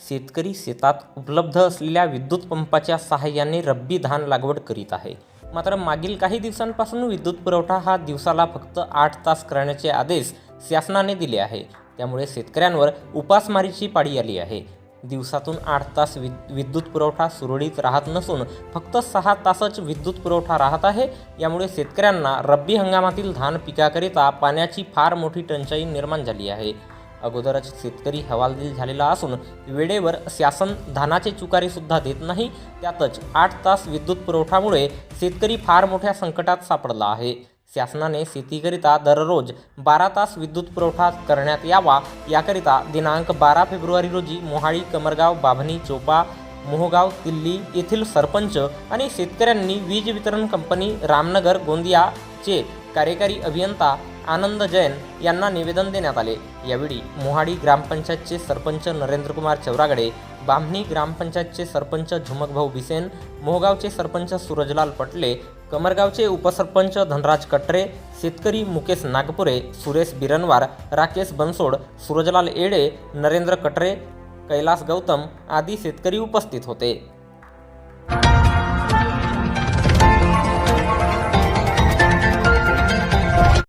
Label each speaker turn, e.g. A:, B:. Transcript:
A: शेतकरी शेतात उपलब्ध असलेल्या विद्युत पंपाच्या सहाय्याने रब्बी धान लागवड करीत आहे. मात्र मागील काही दिवसांपासून विद्युत पुरवठा हा दिवसाला फक्त 8 तास करण्याचे आदेश शासनाने दिले आहे. त्यामुळे शेतकऱ्यांवर उपासमारीची पाळी आली आहे. दिवसातून 8 तास विद्युत पुरवठा सुरळीत राहत नसून फक्त 6 तासच विद्युत पुरवठा राहत आहे. यामुळे शेतकऱ्यांना रब्बी हंगामातील धान पिकाकरिता पाण्याची फार मोठी टंचाई निर्माण झाली आहे. अगोदरच शेतकरी हवालदिल झालेला असून वेळेवर शासन धानाचे चुकारे सुद्धा देत नाही. त्यातच 8 तास विद्युत पुरवठ्यामुळे शेतकरी फार मोठ्या संकटात सापडला आहे. शासनाने शेतीकरिता दररोज 12 तास विद्युत पुरवठा करण्यात यावा, याकरिता दिनांक 12 फेब्रुवारी रोजी मोहाडी, कमरगाव, बाभणी, चोपा, मोहगाव, दिल्ली येथील सरपंच आणि शेतकऱ्यांनी वीज वितरण कंपनी रामनगर गोंदियाचे कार्यकारी अभियंता आनंद जैन यांना निवेदन देण्यात आले. यावेळी मोहाडी ग्रामपंचायतचे सरपंच नरेंद्रकुमार चौरागडे, बामणी ग्रामपंचायतचे सरपंच झुमकभाऊ बिसेन, मोहगावचे सरपंच सूरजलाल पटले, कमरगावचे उपसरपंच धनराज कटरे, शेतकरी मुकेश नागपुरे, सुरेश बिरनवार, राकेश बनसोड, सूरजलाल येडे, नरेंद्र कटरे, कैलास गौतम आदी शेतकरी उपस्थित होते.